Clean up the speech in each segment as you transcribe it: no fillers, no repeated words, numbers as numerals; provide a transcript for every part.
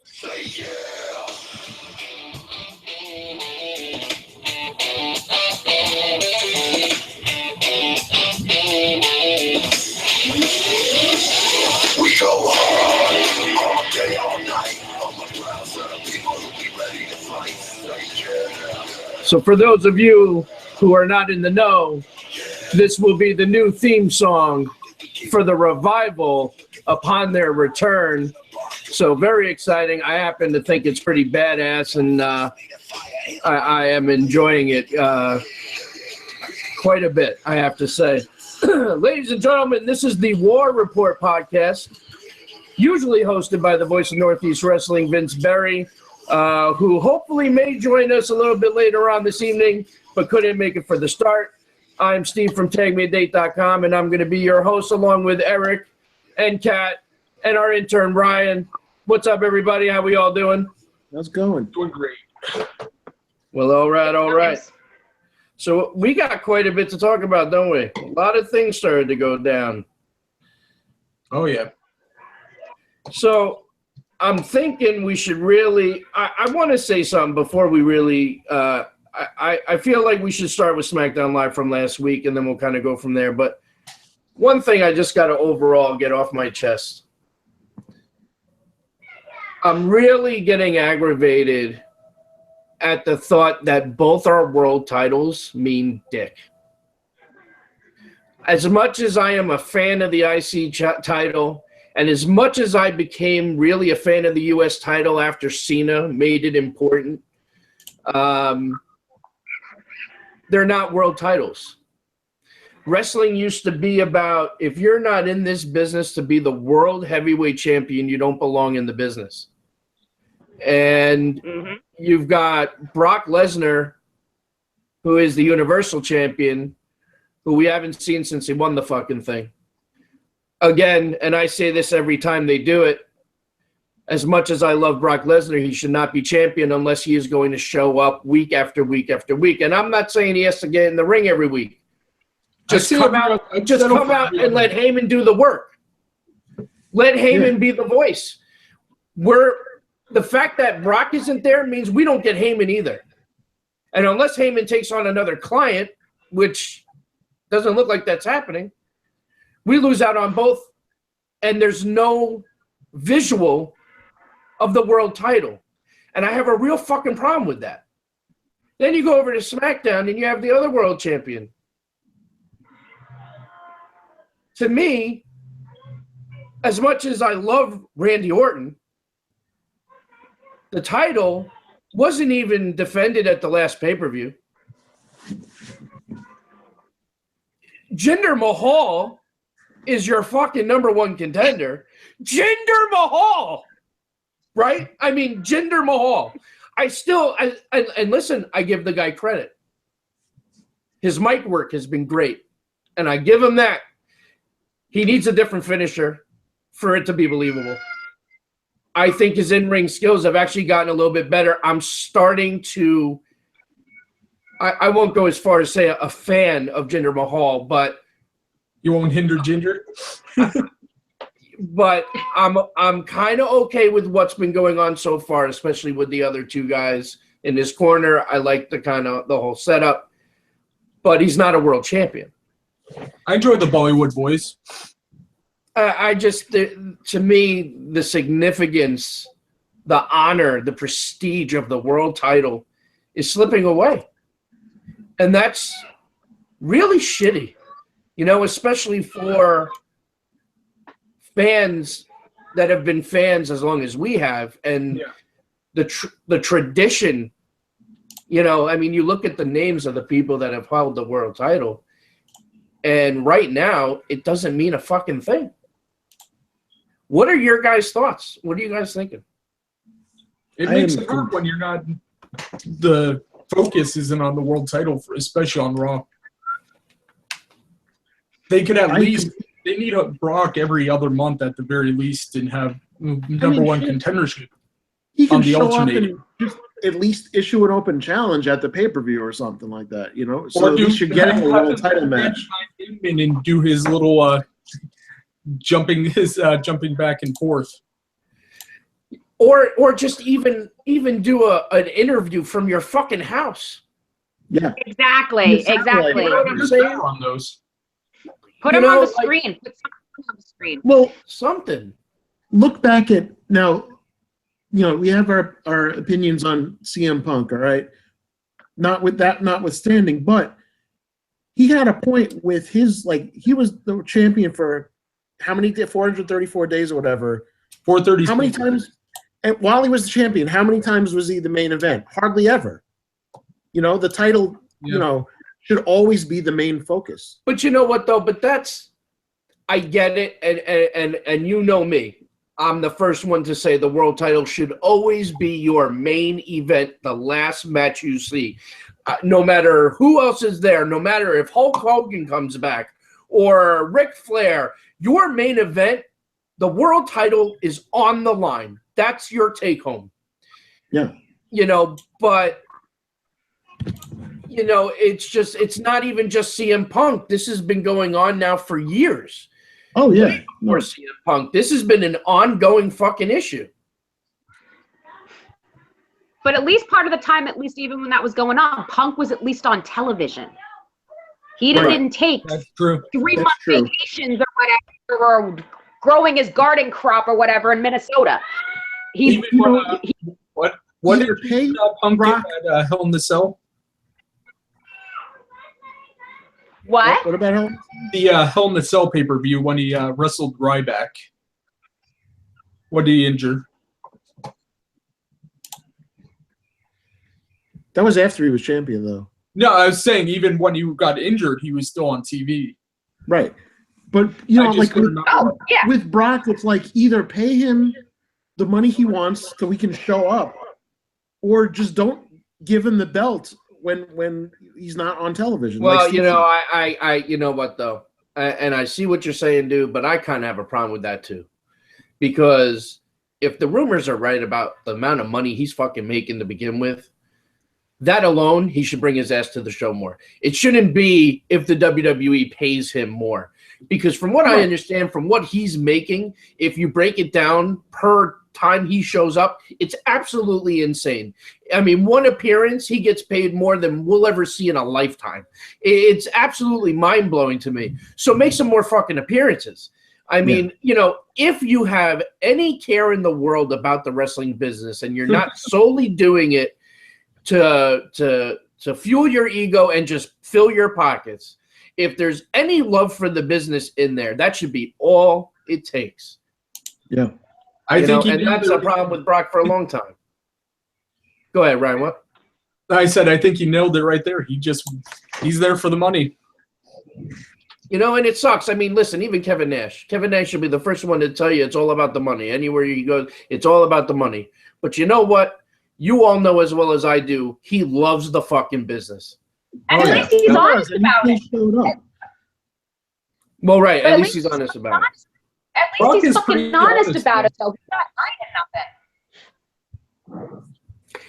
We go hard all day, all night. On the grounds of people who be ready to fight. So for those of you who are not in the know, this will be the new theme song for the Revival upon their return. So very exciting. I happen to think it's pretty badass, and I am enjoying it quite a bit, I have to say. Ladies and gentlemen, this is the War Report podcast, usually hosted by the voice of Northeast Wrestling, Vince Berry, who hopefully may join us a little bit later on this evening, but couldn't make it for the start. I'm Steve from TagMeADate.com, and I'm going to be your host along with Eric and Kat and our intern, Ryan. What's up, everybody? How we all doing? How's it going? Doing great. Well, all right. So we got quite a bit to talk about, don't we? A lot of things started to go down. Oh, yeah. So I'm thinking we should really – I want to say something before we really I feel like we should start with Smackdown Live from last week, and then we'll kind of go from there. But one thing I just got to overall get off my chest. I'm really getting aggravated at the thought that both our world titles mean dick. As much as I am a fan of the IC title, and as much as I became really a fan of the U.S. title after Cena made it important, they're not world titles. Wrestling used to be about, if you're not in this business to be the world heavyweight champion, you don't belong in the business. And you've got Brock Lesnar, who is the Universal Champion, who we haven't seen since he won the fucking thing. Again, and I say this every time they do it, as much as I love Brock Lesnar, he should not be champion unless he is going to show up week after week after week. And I'm not saying he has to get in the ring every week. Just come out and let Heyman do the work. Let Heyman be the voice. The fact that Brock isn't there means we don't get Heyman either. And unless Heyman takes on another client, which doesn't look like that's happening, we lose out on both. And there's no visual of the world title. And I have a real fucking problem with that. Then you go over to SmackDown and you have the other world champion. To me, as much as I love Randy Orton, the title wasn't even defended at the last pay-per-view. Jinder Mahal is your fucking number one contender. Jinder Mahal, right? I mean, Jinder Mahal. And listen, I give the guy credit. His mic work has been great, and I give him that. He needs a different finisher for it to be believable. I think his in-ring skills have actually gotten a little bit better. I'm starting to I won't go as far as say a fan of Jinder Mahal, but you won't hinder Jinder? But I'm kind of okay with what's been going on so far, especially with the other two guys in his corner. I like the whole setup, but he's not a world champion. I enjoyed the Bollywood boys. To me, the significance, the honor, the prestige of the world title is slipping away. And that's really shitty, especially for fans that have been fans as long as we have. And the tradition, you look at the names of the people that have held the world title, and right now, it doesn't mean a fucking thing. What are your guys' thoughts? What are you guys thinking? It makes it hard when you're not – the focus isn't on the world title, especially on Raw. They could at least – they need a Brock every other month at the very least and have number one contendership on the alternate. Just at least issue an open challenge at the pay-per-view or something like that, So at least you're getting a world title match. And do his little jumping back and forth. Or just even do an interview from your fucking house. Yeah. Exactly. You know what I'm saying? On those. Put them on the screen. Put something on the screen. Well, something. Look back at now. We have our opinions on CM Punk. All right. Notwithstanding, but he had a point with his he was the champion for how many 434 days or whatever. 430. How many times? And while he was the champion, how many times was he the main event? Hardly ever. The title, should always be the main focus. But you know what, though? But I get it, and you know me. I'm the first one to say the world title should always be your main event, the last match you see. No matter who else is there, no matter if Hulk Hogan comes back or Ric Flair, your main event, the world title is on the line. That's your take home. Yeah. But it's not even just CM Punk. This has been going on now for years. Oh yeah. Or CM Punk. This has been an ongoing fucking issue. But at least part of the time, at least even when that was going on, Punk was at least on television. He didn't take 3-month vacations or whatever, or growing his garden crop or whatever in Minnesota. What did Punk get at Hell in the Cell? What? What about him? The Hell in the Cell pay-per-view when he wrestled Ryback. What did he injure? That was after he was champion, though. No, I was saying even when he got injured, he was still on TV. Right. But, with Brock, it's either pay him the money he wants so he can show up, or just don't give him the belt when he's not on television. Well, you know what, though? And I see what you're saying, dude, but I kind of have a problem with that, too. Because if the rumors are right about the amount of money he's fucking making to begin with, that alone, he should bring his ass to the show more. It shouldn't be if the WWE pays him more. Because from what I understand, from what he's making, if you break it down per time he shows up, it's absolutely insane. I mean, one appearance, he gets paid more than we'll ever see in a lifetime. It's absolutely mind-blowing to me. So make some more fucking appearances. I mean, if you have any care in the world about the wrestling business and you're not solely doing it to fuel your ego and just fill your pockets, if there's any love for the business in there, that should be all it takes. Yeah. I think that's a problem with Brock for a long time. Go ahead, Ryan. What? I said I think he nailed it right there. He's there for the money. And it sucks. I mean, listen, even Kevin Nash. Kevin Nash should be the first one to tell you it's all about the money. Anywhere you go, it's all about the money. But you know what? You all know as well as I do, he loves the fucking business. And at least he's honest about it. Well, right. At least he's honest about it. At least he's fucking honest about it, so he's not hiding nothing.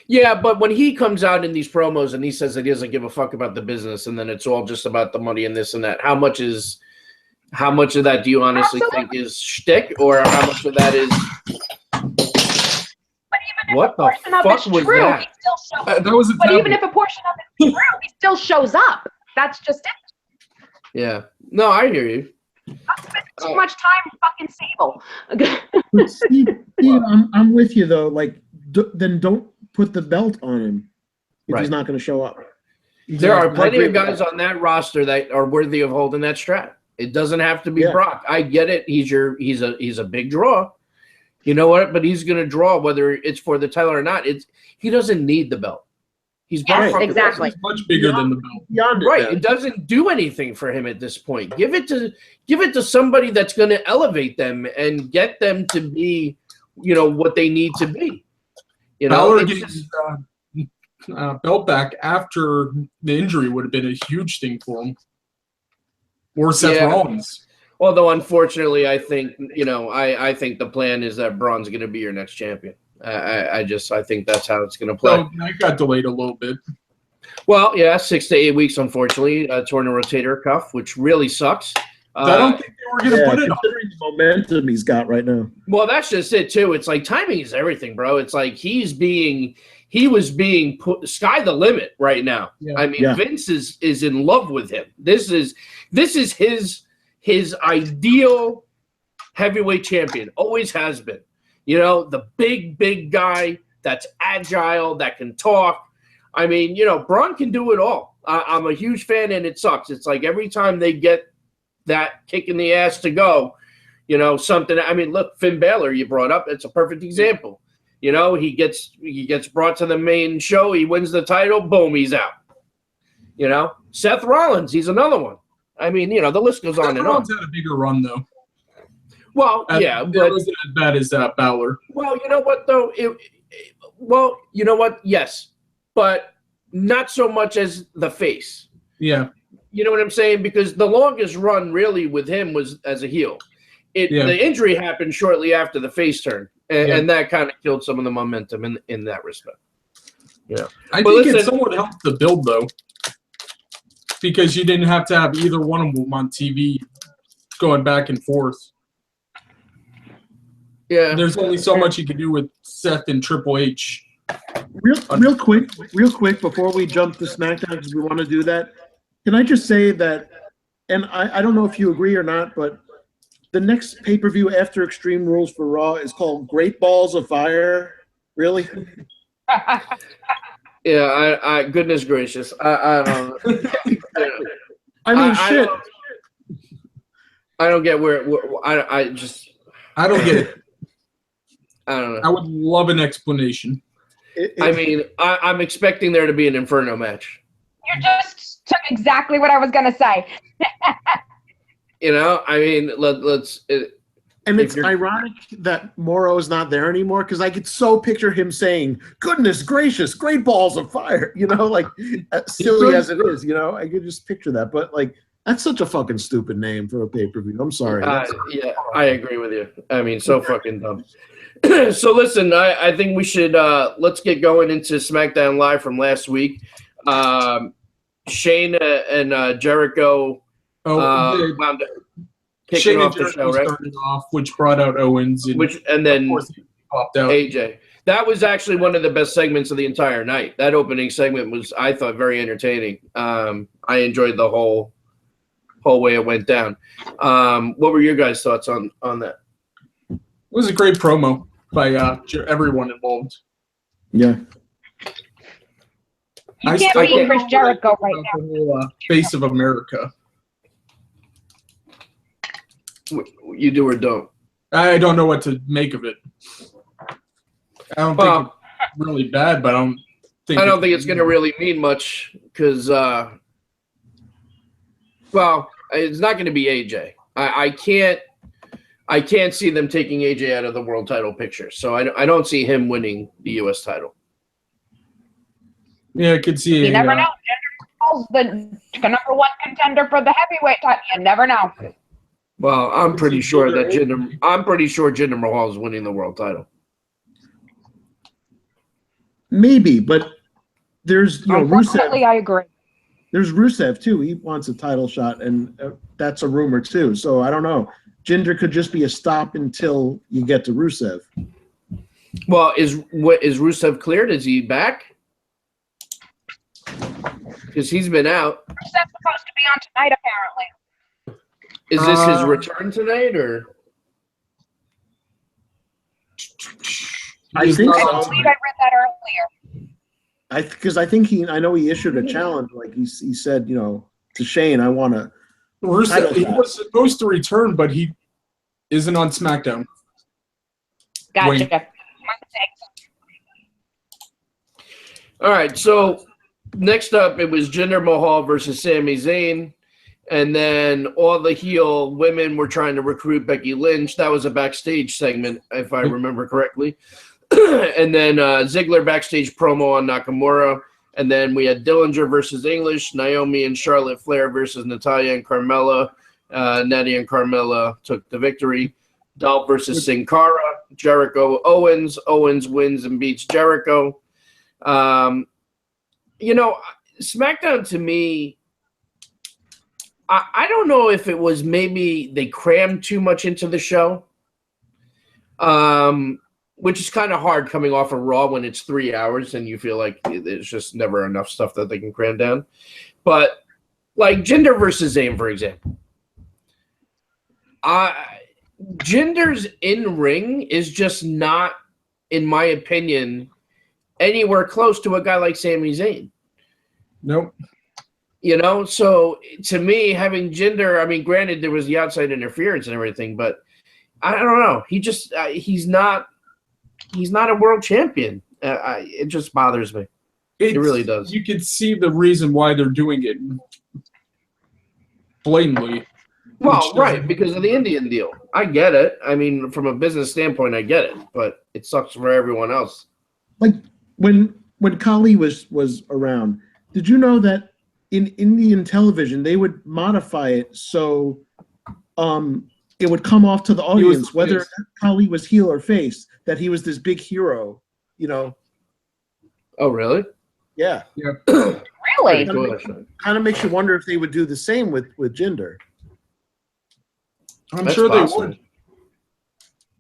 Yeah, but when he comes out in these promos and he says that he doesn't give a fuck about the business and then it's all just about the money and this and that, how much of that do you honestly think is shtick, or how much of that is... What the fuck was that? But even if a portion of it's true, he still shows up. That's just it. Yeah. No, I hear you. I've spent too much time fucking Sable. Steve, I'm with you though. Then don't put the belt on him if he's not going to show up. There are plenty of guys on that roster that are worthy of holding that strap. It doesn't have to be Brock. I get it. He's a big draw. You know what? But he's going to draw whether it's for the title or not. He doesn't need the belt. He's exactly. He's much bigger than the belt. Right. It doesn't do anything for him at this point. Give it to somebody that's going to elevate them and get them to be, what they need to be. Balor getting his belt back after the injury would have been a huge thing for him. Or Seth Rollins. Although, unfortunately, I think, I think the plan is that Braun's going to be your next champion. I think that's how it's going to play. So that got delayed a little bit. Well, yeah, 6 to 8 weeks, unfortunately. Torn a rotator cuff, which really sucks. I don't think they were going to put it on. Considering the momentum he's got right now. Well, that's just it too. It's like timing is everything, bro. It's like he was being put sky the limit right now. Yeah. I mean, Vince is in love with him. This is his ideal heavyweight champion. Always has been. You know, the big guy that's agile, that can talk. I mean, you know, Braun can do it all. I'm a huge fan, and it sucks. It's like every time they get that kick in the ass to go, you know, something. I mean, look, Finn Balor, you brought up. It's a perfect example. You know, he gets brought to the main show. He wins the title. Boom, he's out. You know, Seth Rollins, he's another one. I mean, you know, the list goes on and on. Rollins had a bigger run, though. Well, but it wasn't as bad as Balor. Well, you know what, though? Well, you know what? Yes, but not so much as the face. Yeah. You know what I'm saying? Because the longest run really with him was as a heel. The injury happened shortly after the face turn, and that kind of killed some of the momentum in that respect. Yeah, I think it somewhat helped the build, though, because you didn't have to have either one of them on TV going back and forth. Yeah, there's only so much you can do with Seth and Triple H. Real quick, before we jump to SmackDown, because we want to do that, can I just say that, and I don't know if you agree or not, but the next pay-per-view after Extreme Rules for Raw is called Great Balls of Fire. Really? Yeah, I goodness gracious. I don't know. I mean, shit. I don't get where I don't get it. I don't know. I would love an explanation. I mean, I'm expecting there to be an Inferno match. You just took exactly what I was going to say. You know, I mean, and it's ironic that Morrow's not there anymore, because I could so picture him saying, "Goodness gracious, great balls of fire," you know, like silly as it is, you know, I could just picture that. But like, that's such a fucking stupid name for a pay-per-view. I'm sorry. Yeah, I agree with you. I mean, so fucking dumb. So listen, I think we should let's get going into SmackDown Live from last week. Shane and Jericho wound up kicking off the show, right? Started off, which brought out Owens, and then popped out AJ. That was actually one of the best segments of the entire night. That opening segment was, I thought, very entertaining. I enjoyed the whole way it went down. What were your guys' thoughts on that? It was a great promo by everyone involved. Yeah. You can't beat Chris Jericho right now. The whole face of America. You do or don't? I don't know what to make of it. I don't think it's really bad, but I don't think it's going to really mean much because, well, it's not going to be AJ. I can't see them taking AJ out of the world title picture, so I don't see him winning the U.S. title. Yeah, I could see. You never know. Jinder Mahal's the number one contender for the heavyweight title. You never know. Well, I'm pretty sure Jinder Mahal is winning the world title. Maybe, but there's Unfortunately, Rusev. I agree. There's Rusev too. He wants a title shot, and that's a rumor too. So I don't know. Jinder could just be a stop until you get to Rusev. Well, is Rusev cleared? Is he back? Because he's been out. Rusev's supposed to be on tonight, apparently. Is this his return tonight, or? I think so. I believe I read that earlier. Because I think I know he issued a challenge. Like he said, you know, to Shane, I want to. Rusev, he was supposed to return, but he isn't on SmackDown. Gotcha. All right, so next up, it was Jinder Mahal versus Sami Zayn. And then all the heel women were trying to recruit Becky Lynch. That was a backstage segment, if I remember correctly. And then Ziggler backstage promo on Nakamura. And then we had Dillinger versus English, Naomi and Charlotte Flair versus Natalya and Carmella. Natty and Carmella took the victory. Dolph versus Sin Cara, Jericho Owens. Owens wins and beats Jericho. You know, SmackDown to me, I don't know if it was maybe they crammed too much into the show, which is kind of hard coming off of Raw when it's 3 hours and you feel like there's just never enough stuff that they can cram down. But like Jinder versus Zayn, for example, Jinder's in-ring is just not, in my opinion, anywhere close to a guy like Sami Zayn. Nope. You know, so to me, having Jinder, I mean, granted, there was the outside interference and everything, but I don't know. He just he's not a world champion. It just bothers me. It really does. You can see the reason why they're doing it blatantly. Well, right, because of the Indian deal. I get it. I mean, from a business standpoint, I get it, but it sucks for everyone else. Like when Kali was around, did you know that in Indian television they would modify it so it would come off to the audience whether Kali was heel or face, that he was this big hero, you know? Oh, really? Yeah. Really? Kind of makes you wonder if they would do the same with Jinder. I'm sure they would.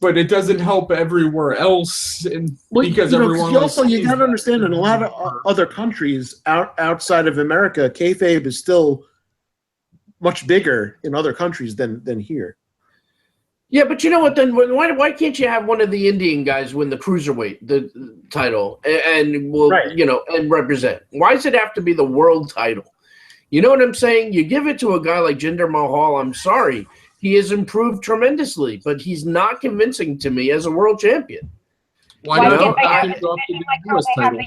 But it doesn't help everywhere else, because everyone else. Also, you got to understand, in a lot of other countries outside of America, kayfabe is still much bigger in other countries than here. Yeah, but you know what? Then why can't you have one of the Indian guys win the cruiserweight the title and will and represent? Why does it have to be the world title? You know what I'm saying? You give it to a guy like Jinder Mahal. I'm sorry. He has improved tremendously, but he's not convincing to me as a world champion. Why not the US title?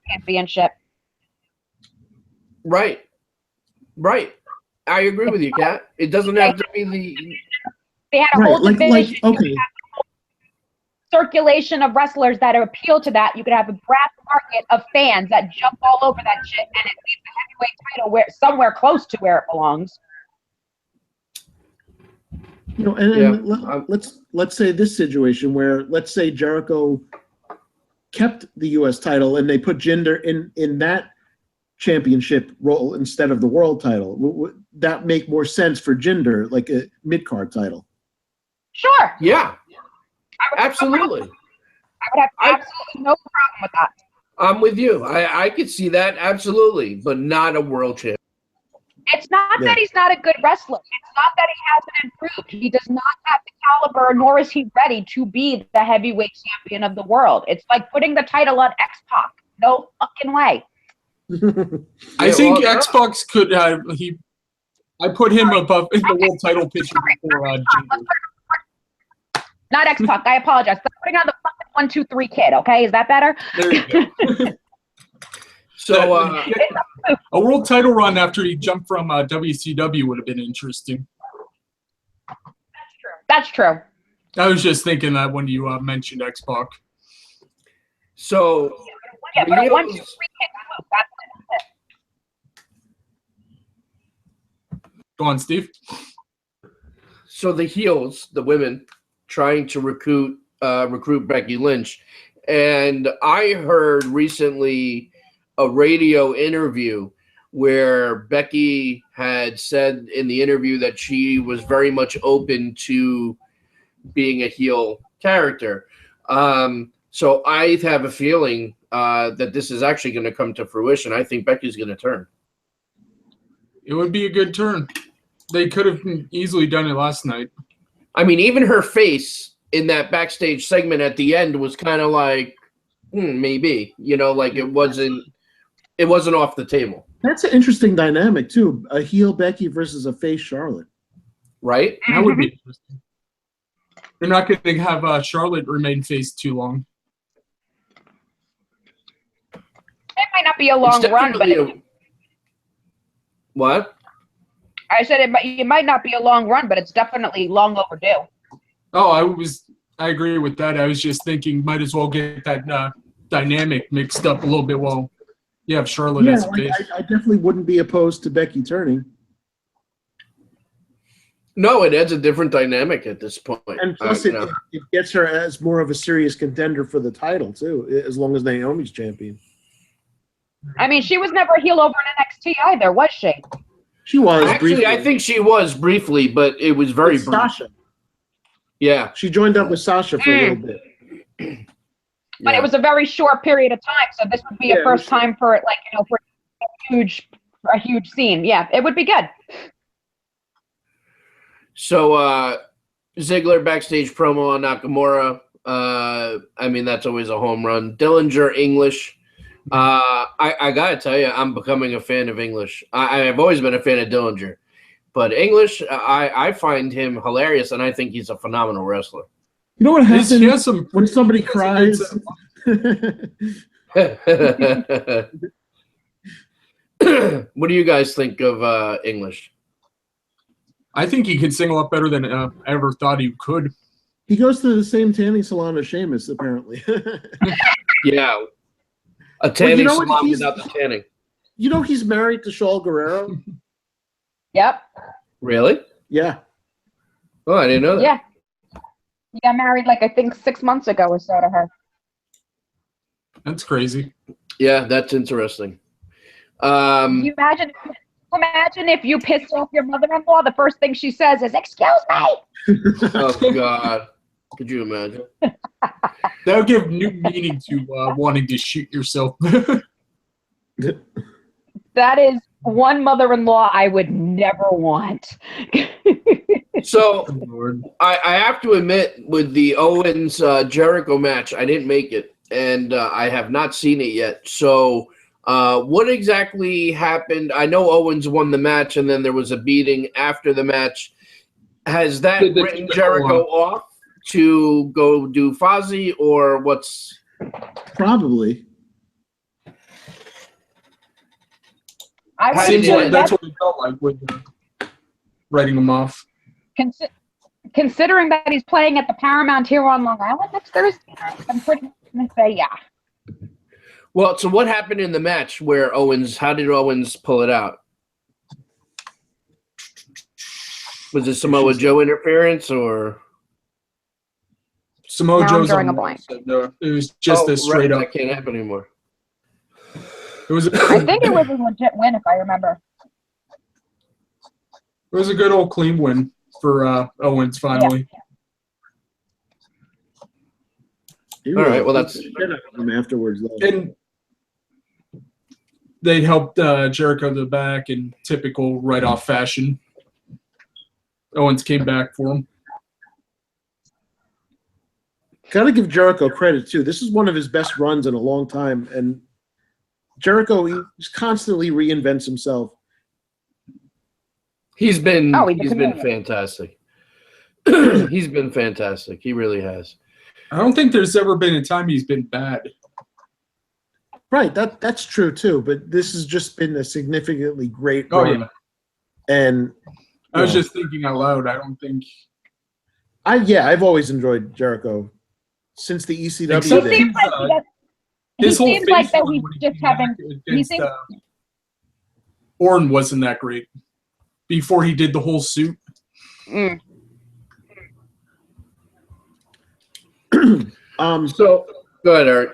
Championship. Right. I agree with you, Kat. It doesn't have to be the. They had a whole division. Circulation of wrestlers that appeal to that. You could have a brass market of fans that jump all over that shit, and it leaves the heavyweight title somewhere close to where it belongs. You know, and let's say this situation where, let's say Jericho kept the U.S. title and they put Jinder in that championship role instead of the world title. Would that make more sense for Jinder, like a mid-card title? Sure. Yeah. Absolutely. I would have absolutely no problem with that. I'm with you. I could see that, absolutely, but not a world champion. It's not that he's not a good wrestler. It's not that he hasn't improved. He does not have the caliber, nor is he ready to be the heavyweight champion of the world. It's like putting the title on X-Pac. No fucking way. I think X-Pac could have. I put him above in the world title picture before. Not X-Pac. I apologize. But putting on the fucking 1, 2, 3 kid. Okay, is that better? There you go. So a world title run after he jumped from WCW would have been interesting. That's true. I was just thinking that when you mentioned X-Pac. So but a 1, 2, 3 kid. That's it. Go on, Steve. So the heels, the women, trying to recruit Becky Lynch, and I heard recently a radio interview where Becky had said in the interview that she was very much open to being a heel character. So I have a feeling that this is actually going to come to fruition. I think Becky's going to turn. It would be a good turn. They could have easily done it last night. I mean, even her face in that backstage segment at the end was kind of like, maybe, you know, like it wasn't off the table. That's an interesting dynamic too. A heel Becky versus a face Charlotte. Right? That would be interesting. They're not going to have Charlotte remain face too long. It might not be a long run, but what? I said it might not be a long run, but it's definitely long overdue. Oh, I agree with that. I was just thinking, might as well get that dynamic mixed up a little bit while you have Charlotte as a face. I definitely wouldn't be opposed to Becky turning. No, it adds a different dynamic at this point. And plus, it gets her as more of a serious contender for the title, too, as long as Naomi's champion. I mean, she was never a heel over in NXT either, was she? She was actually. briefly. I think she was briefly, but it was very brief. Sasha. Yeah, she joined up with Sasha for a little bit. But it was a very short period of time, so this would be a first time for it, like, you know, for a huge scene. Yeah, it would be good. So Ziggler backstage promo on Nakamura. I mean, that's always a home run. Dillinger English. I gotta tell you, I'm becoming a fan of English. I've always been a fan of Dillinger, but English, I find him hilarious, and I think he's a phenomenal wrestler. You know what happens when somebody cries? What do you guys think of English? I think he can sing a lot better than I ever thought he could. He goes to the same tanning salon as Sheamus, apparently. Yeah. A tanning salon without the tanning. You know he's married to Shaul Guerrero? Yep. Really? Yeah. Oh, I didn't know that. Yeah. He got married, like, I think 6 months ago or so to her. That's crazy. Yeah, that's interesting. Can you imagine if you pissed off your mother-in-law, the first thing she says is, "Excuse me." Oh God, could you imagine? That would give new meaning to wanting to shoot yourself. That is one mother-in-law I would never want. So I have to admit, with the Owens Jericho match, I didn't make it, and I have not seen it yet. So what exactly happened? I know Owens won the match, and then there was a beating after the match. Has that written Jericho off to go do Fozzy, or what's? Probably. That's what it felt like with writing him off. Considering that he's playing at the Paramount here on Long Island next Thursday, I'm pretty going to say yeah. Well, so what happened in the match where how did Owens pull it out? Was it Samoa Joe interference or? Samoa Joe's drawing a blank. It was just a straight up. That can't happen anymore. It was. I think it was a legit win, if I remember. It was a good old clean win for Owens finally. Yeah. All right, well that's afterwards though. And they helped Jericho to the back in typical write-off fashion. Owens came back for him. Got to give Jericho credit too. This is one of his best runs in a long time, and Jericho, he constantly reinvents himself. He's been fantastic. He's been fantastic. He really has. I don't think there's ever been a time he's been bad. Right, that's true too. But this has just been a significantly great run. Yeah. And I was just thinking out loud. I don't think. I've always enjoyed Jericho since the ECW days. He seems like that he's just having. Orton wasn't that great before he did the whole suit. So go ahead, Eric.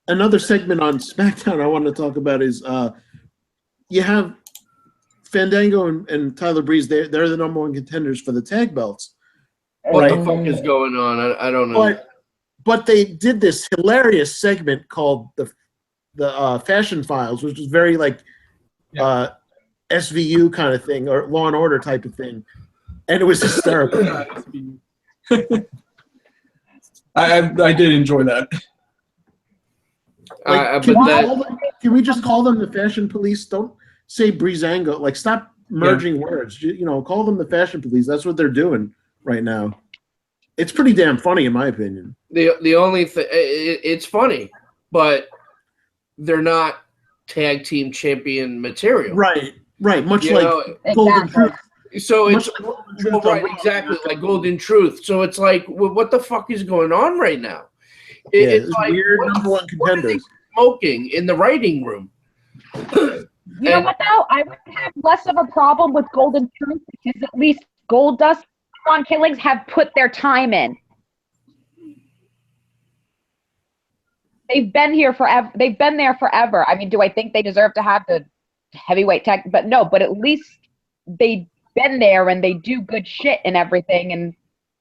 Another segment on SmackDown I want to talk about is you have Fandango and Tyler Breeze. They're the number one contenders for the tag belts. What the fuck is going on? I don't know. But they did this hilarious segment called the Fashion Files, which was very like SVU kind of thing or Law and Order type of thing, and it was hysterical. I did enjoy that. Can we just call them the Fashion Police? Don't say Breezango. Like, stop merging words. Call them the Fashion Police. That's what they're doing right now. It's pretty damn funny, in my opinion. The only thing, it's funny, but they're not tag team champion material. Right. Much like Golden Truth. So it's exactly like Golden Truth. So it's like, what the fuck is going on right now? It's like weird number one contenders. What are they smoking in the writing room? You know what though? I would have less of a problem with Golden Truth because at least Goldust on Killings have put their time in. They've been here forever. They've been there forever. I mean, do I think they deserve to have the heavyweight tag? But no. But at least they've been there and they do good shit and everything and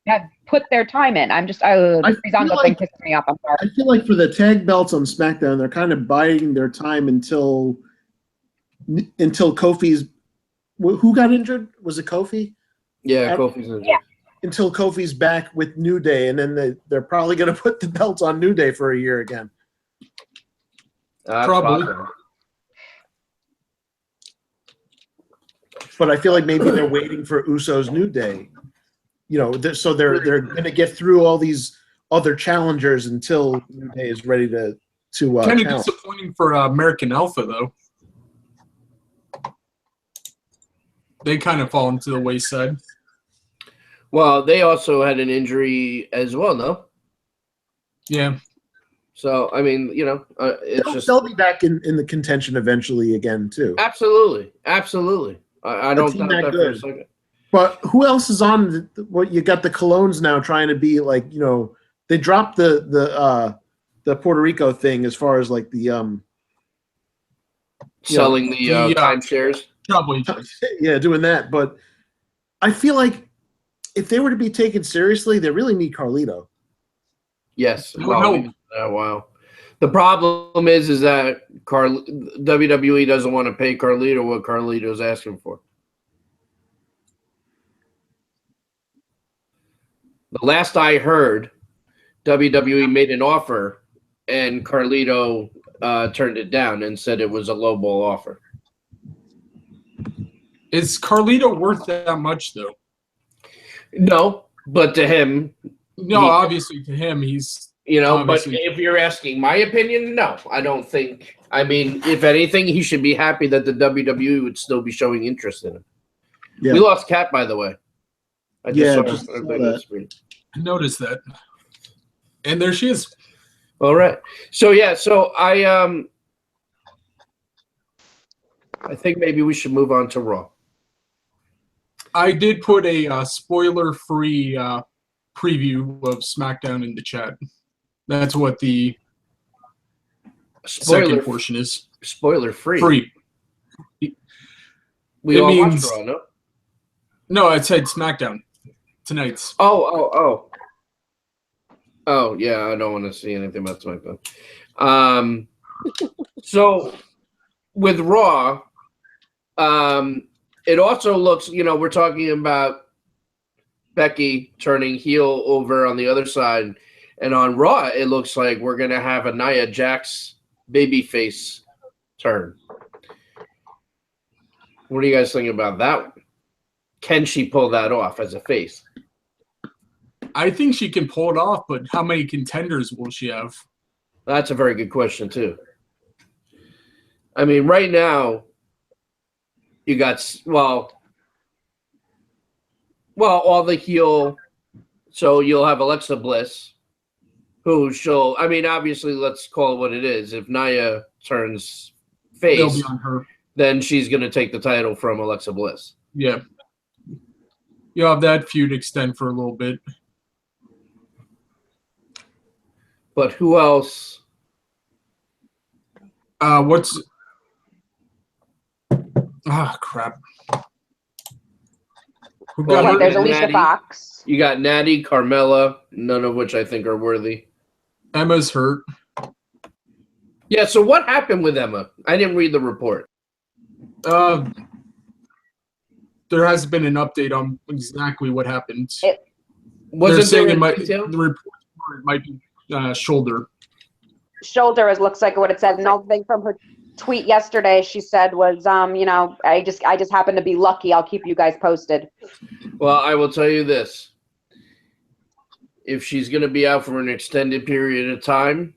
have put their time in. I'm just, the Breezango thing pissed me off. I'm sorry. I feel like for the tag belts on SmackDown, they're kind of biding their time until Kofi's. Who got injured? Was it Kofi? Yeah, Kofi's injured. Yeah. Until Kofi's back with New Day, and then they're probably going to put the belts on New Day for a year again. Probably. Possible. But I feel like maybe they're waiting for Uso's New Day. So they're going to get through all these other challengers until New Day is ready to kind of disappointing for American Alpha, though. They kind of fall into the wayside. Well, they also had an injury as well, no? Yeah. So, I mean, they'll be back in the contention eventually again, too. Absolutely. Absolutely. I don't doubt that for a second. But who else is on? You got the Colognes now trying to be like, they dropped the Puerto Rico thing as far as like the selling the timeshares. Probably. Yeah, doing that. But I feel like if they were to be taken seriously, they really need Carlito. Yes. Wow. The problem is that WWE doesn't want to pay Carlito what Carlito's asking for. The last I heard, WWE made an offer, and Carlito turned it down and said it was a lowball offer. Is Carlito worth that much, though? No, but to him... No, obviously to him, he's... but if you're asking my opinion, no, I don't think... I mean, if anything, he should be happy that the WWE would still be showing interest in him. Yeah. We lost Kat, by the way. I noticed that. And there she is. All right. So I think maybe we should move on to Raw. I did put a spoiler-free preview of SmackDown in the chat. That's what the second portion is. Spoiler-free? Free. We all watched Raw, no? No, I said SmackDown. Tonight's. Oh, yeah, I don't want to see anything about SmackDown. So, with Raw, it also looks, we're talking about Becky turning heel over on the other side. And on Raw, it looks like we're going to have a Nia Jax babyface turn. What do you guys think about that? Can she pull that off as a face? I think she can pull it off, but how many contenders will she have? That's a very good question, too. I mean, right now, you got, all the heel. So you'll have Alexa Bliss, who obviously, let's call it what it is. If Nia turns face, they'll be on her. Then she's going to take the title from Alexa Bliss. Yeah. You'll have that feud extend for a little bit. But who else? Crap. There's Alicia Fox. You got Natty, Carmella, none of which I think are worthy. Emma's hurt. Yeah, so what happened with Emma? I didn't read the report. There hasn't been an update on exactly what happened. Wasn't there the report might be shoulder. Shoulder looks like what it says. Another thing from her tweet yesterday, she said was, I just happened to be lucky. I'll keep you guys posted. Well, I will tell you this. If she's going to be out for an extended period of time,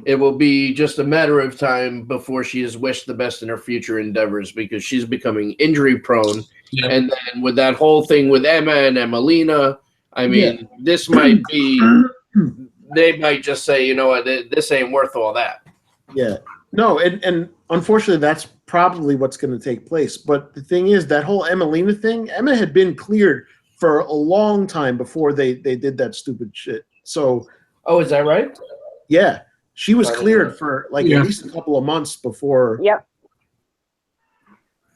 it will be just a matter of time before she is wished the best in her future endeavors, because she's becoming injury prone. Yep. And then with that whole thing with Emma and Emelina, this might be, they might just say, you know what, this ain't worth all that. Yeah. No, and unfortunately, that's probably what's going to take place. But the thing is, that whole Emelina thing, Emma had been cleared for a long time before they did that stupid shit. So. Oh, is that right? Yeah. She was cleared for at least a couple of months before. Yep.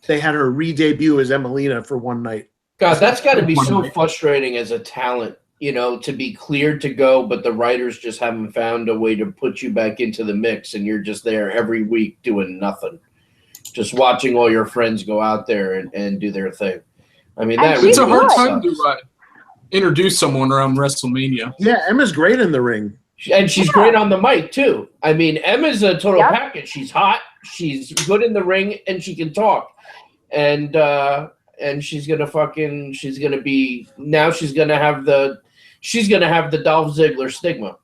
they had her re-debut as Emelina for one night. God, that's got to be so frustrating as a talent, you know, to be cleared to go, but the writers just haven't found a way to put you back into the mix, and you're just there every week doing nothing, just watching all your friends go out there and do their thing. I mean, that it's a hard time to introduce someone around WrestleMania. Yeah, Emma's great in the ring. And she's great on the mic, too. I mean, Emma's a total package. She's hot, she's good in the ring, and she can talk. And she's gonna have the Dolph Ziggler stigma.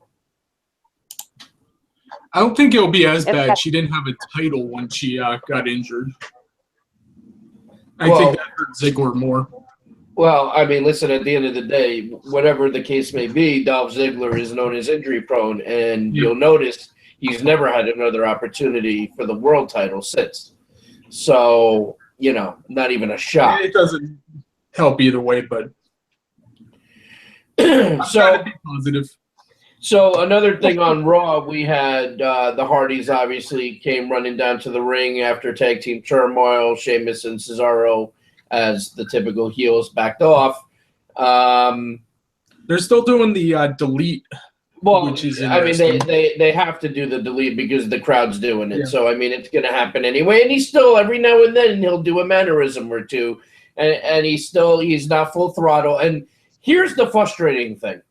I don't think it'll be as bad. She didn't have a title when she got injured. I think that hurt Ziggler more. Well, I mean, listen, at the end of the day, whatever the case may be, Dolph Ziggler is known as injury prone, and you'll notice he's never had another opportunity for the world title since. So, you know, not even a shot. It doesn't help either way, but I'm trying to be positive. So another thing on Raw, we had the Hardys obviously came running down to the ring after tag team turmoil. Sheamus and Cesaro, as the typical heels, backed off. They're still doing the delete. Well, which is I mean, they have to do the delete because the crowd's doing it. Yeah. So, I mean, it's going to happen anyway. And he's still, every now and then, he'll do a mannerism or two. And he's not full throttle. And here's the frustrating thing.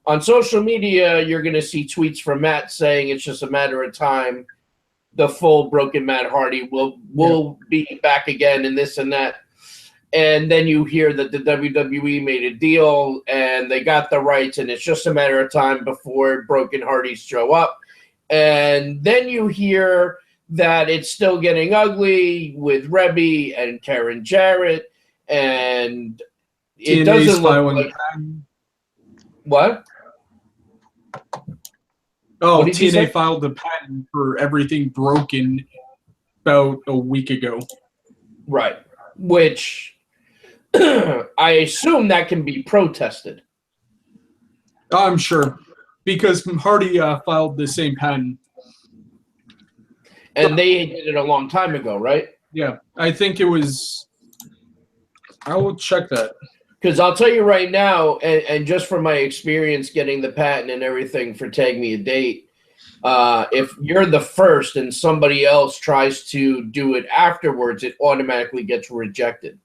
On social media, you're going to see tweets from Matt saying it's just a matter of time. The full broken Matt Hardy will be back again and this and that. And then you hear that the WWE made a deal and they got the rights, and it's just a matter of time before broken Hardys show up. And then you hear that it's still getting ugly with Rebby and Karen Jarrett, and it doesn't look like what? Oh, TNA filed the patent for everything broken about a week ago. Right. Which I assume that can be protested. I'm sure, because Hardy filed the same patent. And they did it a long time ago, right? Yeah, I think it was. I will check that. Because I'll tell you right now, and just from my experience getting the patent and everything for Tag Me a Date, if you're the first and somebody else tries to do it afterwards, it automatically gets rejected.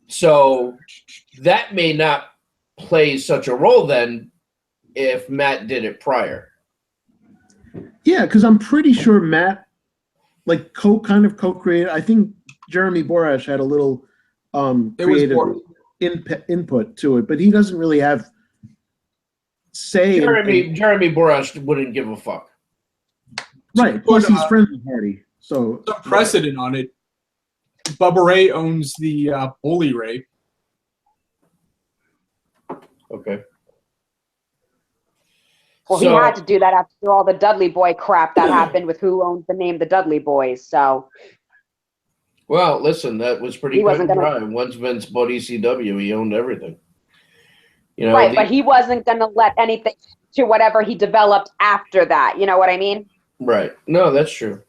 So that may not play such a role then if Matt did it prior. Yeah, because I'm pretty sure Matt, like, kind of co-created. I think Jeremy Borash had a little creative input to it, but he doesn't really have say. Jeremy Borash wouldn't give a fuck. Right. Plus, he's friends with Hardy. So some precedent on it. Bubba Ray owns the Bully Ray. Okay. Well, he had to do that after all the Dudley Boy crap that happened with who owns the name the Dudley Boys. So. Well, listen, that was pretty cut and dry. Once Vince bought ECW, he owned everything. You know, right, but he wasn't going to let anything to whatever he developed after that. You know what I mean? Right. No, that's true.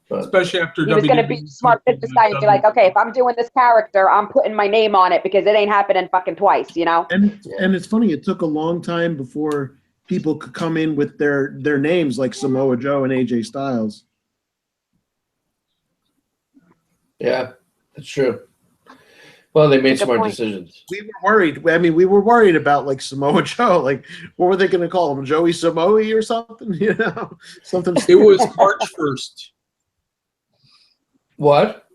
But especially after he was going to be smart business guy and be like, okay, if I'm doing this character, I'm putting my name on it because it ain't happening fucking twice, you know? And it's funny, it took a long time before people could come in with their names like Samoa Joe and AJ Styles. Yeah, that's true. Well, they made smart decisions. We were worried. I mean, we were worried about like Samoa Joe. Like, what were they going to call him? Joey Samoa or something? You know, something. It was March 1st. What?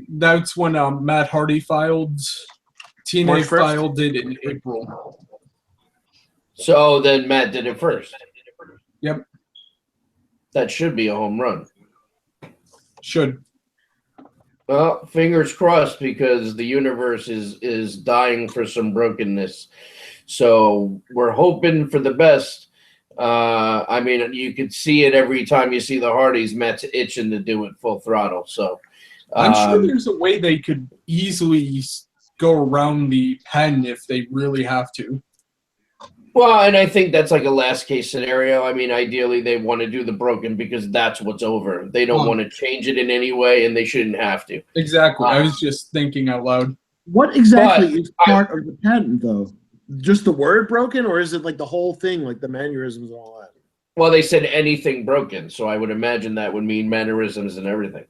That's when Matt Hardy filed. TNA filed it in April. So then Matt did it first. Yep. That should be a home run. Should. Well, fingers crossed, because the universe is dying for some brokenness. So we're hoping for the best. I mean, you could see it every time you see the Hardys. Matt's itching to do it full throttle. So I'm sure there's a way they could easily go around the pen if they really have to. Well, and I think that's like a last case scenario. I mean, ideally, they want to do the broken because that's what's over. They don't want to change it in any way, and they shouldn't have to. Exactly. I was just thinking out loud. What exactly is part of the patent, though? Just the word broken, or is it like the whole thing, like the mannerisms and all that? Well, they said anything broken, so I would imagine that would mean mannerisms and everything.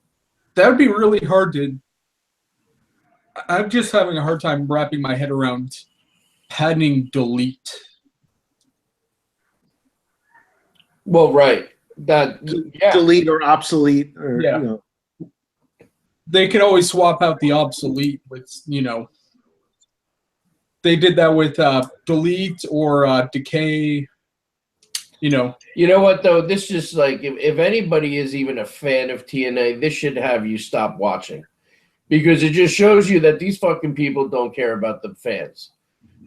That would be really hard to... I'm just having a hard time wrapping my head around patenting delete. Well, right. Delete or obsolete, or you know. They could always swap out the obsolete with, you know. They did that with delete or decay. You know. You know what though? This just like if anybody is even a fan of TNA, this should have you stop watching, because it just shows you that these fucking people don't care about the fans.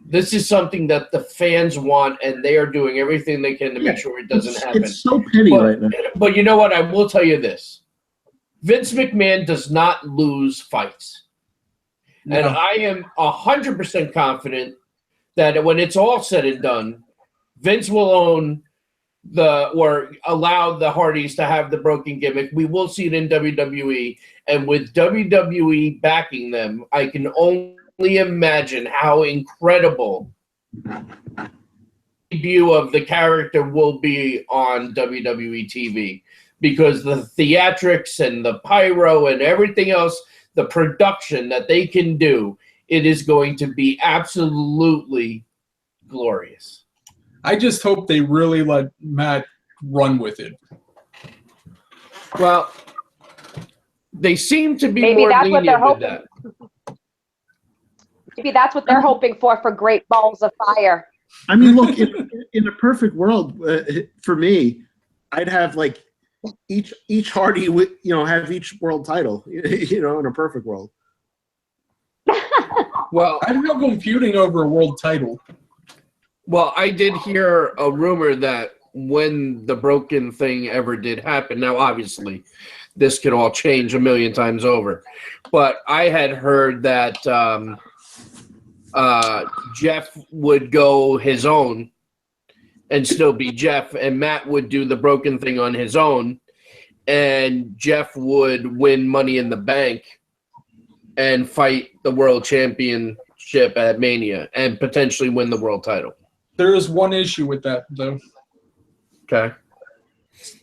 This is something that the fans want, and they are doing everything they can to make sure it doesn't happen. It's so petty right now. But you know what? I will tell you this. Vince McMahon does not lose fights. No. And I am 100% confident that when it's all said and done, Vince will own or allow the Hardys to have the broken gimmick. We will see it in WWE. And with WWE backing them, I can only imagine how incredible the debut of the character will be on WWE TV, because the theatrics and the pyro and everything else, the production that they can do, it is going to be absolutely glorious. I just hope they really let Matt run with it. Well, they seem to be more lenient with that. Maybe that's what they're hoping for Great Balls of Fire. I mean, look, in a perfect world, for me, I'd have like each Hardy, have each world title, in a perfect world. Well, I don't know, feuding over a world title. Well, I did hear a rumor that when the broken thing ever did happen, now obviously this could all change a million times over, but I had heard that Jeff would go his own and still be Jeff, and Matt would do the broken thing on his own, and Jeff would win Money in the Bank and fight the world championship at Mania and potentially win the world title. There is one issue with that, though. Okay.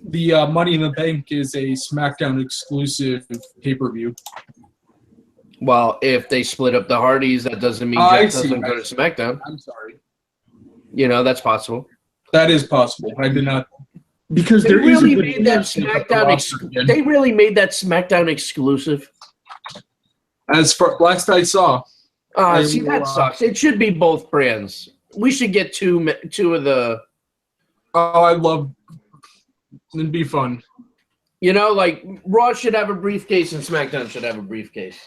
The Money in the Bank is a Smackdown exclusive pay-per-view. Well, if they split up the Hardys, that doesn't mean Jeff doesn't go to SmackDown. I'm sorry. That's possible. That is possible. I did not. Because they really made that SmackDown. They really made that SmackDown exclusive. As for last I saw. See, that sucks. It should be both brands. We should get two of the. Oh, I love. It'd be fun. Like Raw should have a briefcase and SmackDown should have a briefcase.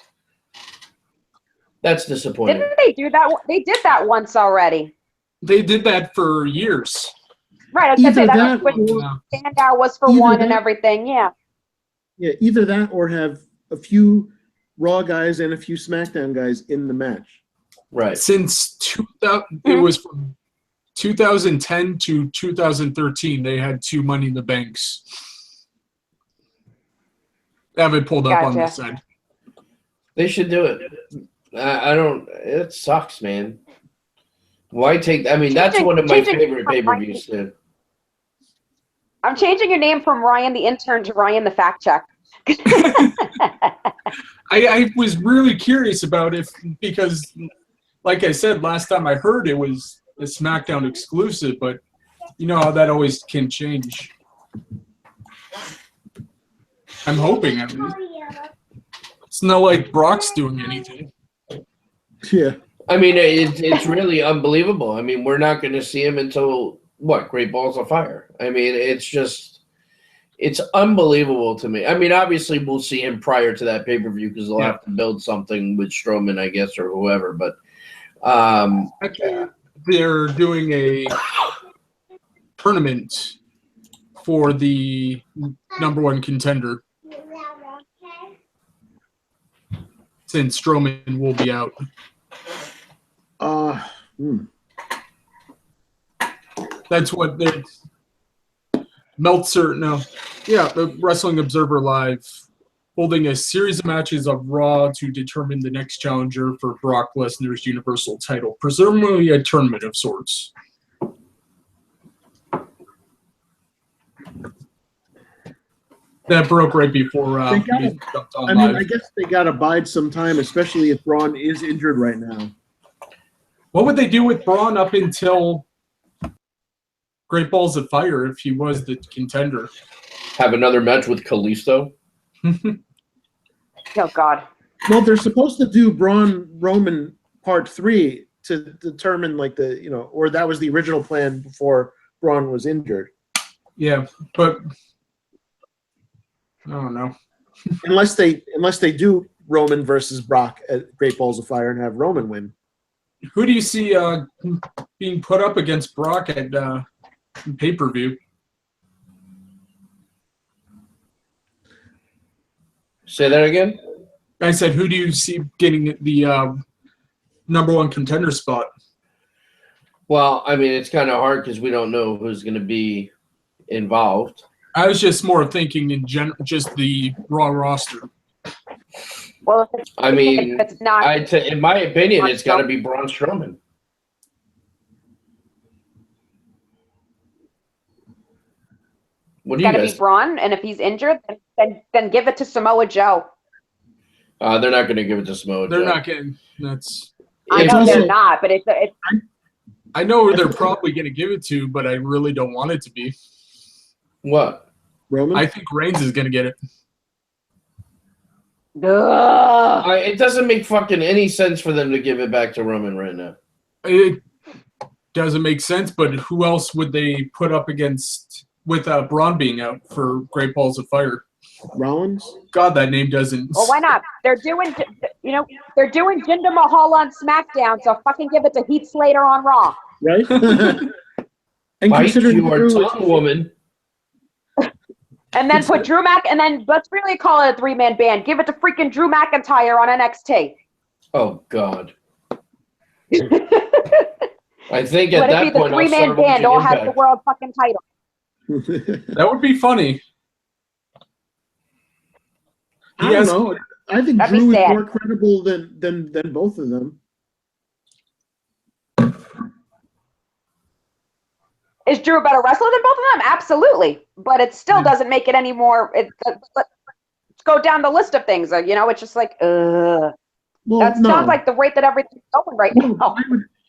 That's disappointing. Didn't they do that? They did that once already. They did that for years. Right. I was going to say that was Sandow was for one and everything. Yeah. Yeah, either that or have a few Raw guys and a few SmackDown guys in the match. Right. Since 2000, it was from 2010 to 2013. They had 2 Money in the Banks. I have it pulled up on the side. They should do it. I don't. It sucks, man. Why take? I mean, that's one of my favorite pay-per-views too. I'm changing your name from Ryan the Intern to Ryan the Fact Check. I was really curious about it because, like I said, last time I heard it was a SmackDown exclusive, but you know how that always can change. I'm hoping. I mean, it's not like Brock's doing anything. Yeah. I mean, it's really unbelievable. I mean, we're not going to see him until, Great Balls of Fire. I mean, it's unbelievable to me. I mean, obviously, we'll see him prior to that pay-per-view because they'll have to build something with Strowman, I guess, or whoever. But they're doing a tournament for the #1 contender since Strowman will be out. That's what it's Meltzer. No, yeah, the Wrestling Observer Live holding a series of matches of Raw to determine the next challenger for Brock Lesnar's Universal title, presumably a tournament of sorts. That broke right before we jumped on live. I guess they got to bide some time, especially if Braun is injured right now. What would they do with Braun up until Great Balls of Fire if he was the contender? Have another match with Kalisto? Oh, God. Well, they're supposed to do Braun Roman Part 3 to determine, like, or that was the original plan before Braun was injured. Yeah, but I don't know. Unless they do Roman versus Brock at Great Balls of Fire and have Roman win. Who do you see being put up against Brock at pay-per-view? Say that again? I said, who do you see getting the number one contender spot? Well, I mean, it's kind of hard because we don't know who's going to be involved. I was just more thinking in general, just the Raw roster. Well, I mean, it's not. In my opinion, it's got to be Braun Strowman. What do you Got to guys? be Braun, and if he's injured, then give it to Samoa Joe. They're not going to give it to Samoa Joe. They're not getting. That's. I know they're not, but it's. I know who they're probably going to give it to, but I really don't want it to be. What? Roman? I think Reigns is going to get it. It doesn't make fucking any sense for them to give it back to Roman right now. It doesn't make sense, but who else would they put up against with Braun being out for Great Balls of Fire? Rollins? God, that name doesn't. Well, why not? They're doing Jinder Mahal on SmackDown, so fucking give it to Heath Slater on Raw. Right? And Bite your tongue, woman. And then put Drew and then let's really call it a 3-man band. Give it to freaking Drew McIntyre on NXT. Oh God. I think at that point, the 3-man band all has the world fucking title. That would be funny. I don't know. I think Drew is more credible than both of them. Is Drew a better wrestler than both of them? Absolutely. But it still doesn't make it any more. Let's go down the list of things. It's just like, Well, that sounds like the rate that everything's going right now.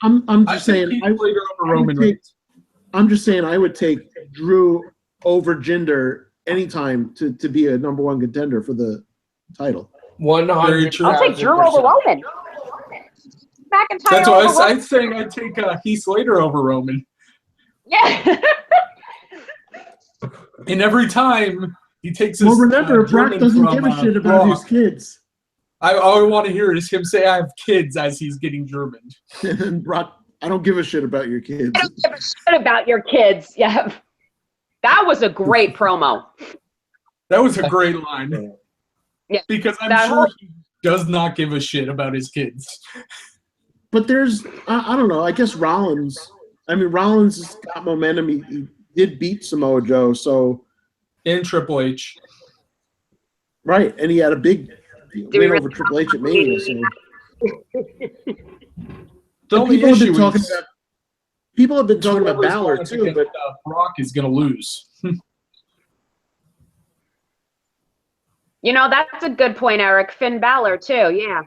I'm just saying. I'm just saying I would take Drew over Jinder anytime to be a number one contender for the title. 100%. I'll take Drew over Roman. McIntyre. That's what I was saying. I'd take Heath Slater over Roman. Yeah. And every time he takes his. Well, remember, Brock doesn't give a shit about his kids. All I want to hear is him say, "I have kids," as he's getting Germaned. And Brock, I don't give a shit about your kids. I don't give a shit about your kids. Yeah. That was a great promo. That was a great line. Yeah. Because I'm sure he does not give a shit about his kids. But there's, I don't know, I guess Rollins has got momentum. He did beat Samoa Joe, so. And Triple H. Right, and he had a big win over Triple H at Mania. So. People have been talking about Balor too, but Brock is going to lose. That's a good point, Eric. Finn Balor too, yeah.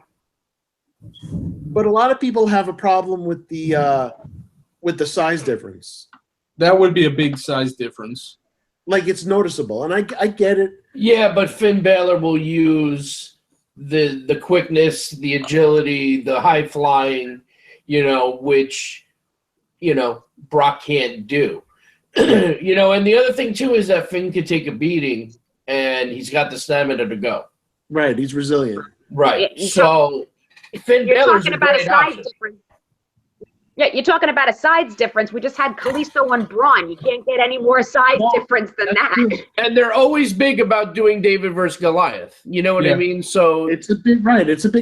But a lot of people have a problem with the size difference. That would be a big size difference. Like, it's noticeable, and I get it. Yeah, but Finn Balor will use the quickness, the agility, the high flying, which Brock can't do. And the other thing too is that Finn could take a beating, and he's got the stamina to go. Right, he's resilient. Right, so Finn Balor's a great option. Difference. Yeah, you're talking about a size difference. We just had Kalisto and Braun. You can't get any more size difference than that. And they're always big about doing David versus Goliath. You know what I mean? So it's a big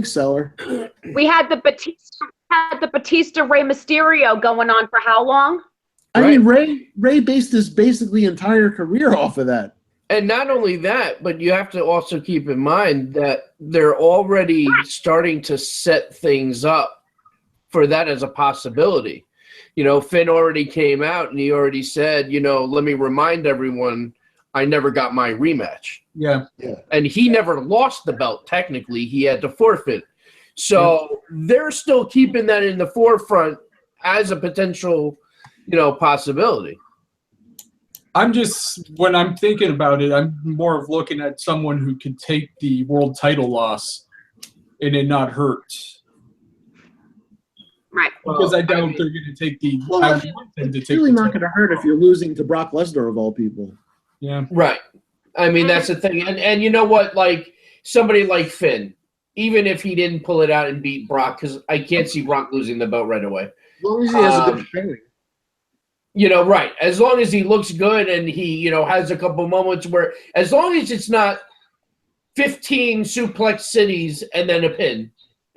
seller. We had the Batista Rey Mysterio going on for how long? I mean, Ray based his basically entire career off of that. And not only that, but you have to also keep in mind that they're already starting to set things up for that as a possibility. You know, Finn already came out and he already said, you know, let me remind everyone, I never got my rematch. Yeah. And he never lost the belt, technically. He had to forfeit. So they're still keeping that in the forefront as a potential, you know, possibility. When I'm thinking about it, I'm more of looking at someone who could take the world title loss and it not hurt. Right. Because I doubt they're going to take the. Well, it's really not going to hurt if you're losing to Brock Lesnar of all people. Yeah. Right. I mean, that's the thing. And you know what? Like, somebody like Finn, even if he didn't pull it out and beat Brock, because I can't see Brock losing the belt right away. As long as he has a good showing. You know, right. As long as he looks good and he, you know, has a couple moments where, as long as it's not 15 suplex cities and then a pin